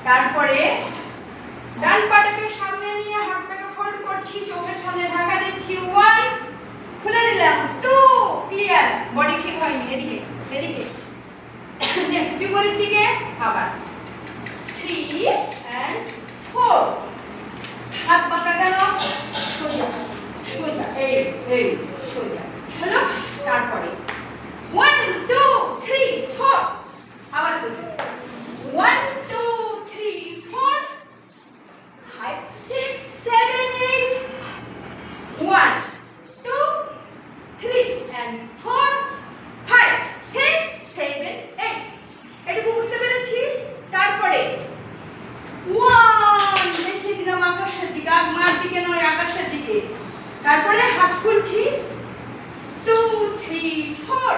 তারপরে ডান পাটাকে সামনে নিয়ে হাতটাকে ফোল্ড করছি, চোখের সামনে ঢাকা দিচ্ছি, 1 খুলে দিলাম, 2 ক্লিয়ার, বডি ঠিক হয়নি, এদিকে এদিকে, নেক্সট বিপরীত দিকে আবার 3 and 4, হাত পাকা গেল, সোজা সোজা, এই সোজা হলো। তারপরে 1 2 3 4 আবার 1 2 3 4 5 6 7 8 1 2 3 and 4 5 6 7 8, এটুকু বুঝতে পেরেছি। তারপরে 1 দেখিয়ে দিলাম আকাশের দিকে, মার দিকে নয় আকাশের দিকে। তারপরে হাত খুলছি, 2 3 4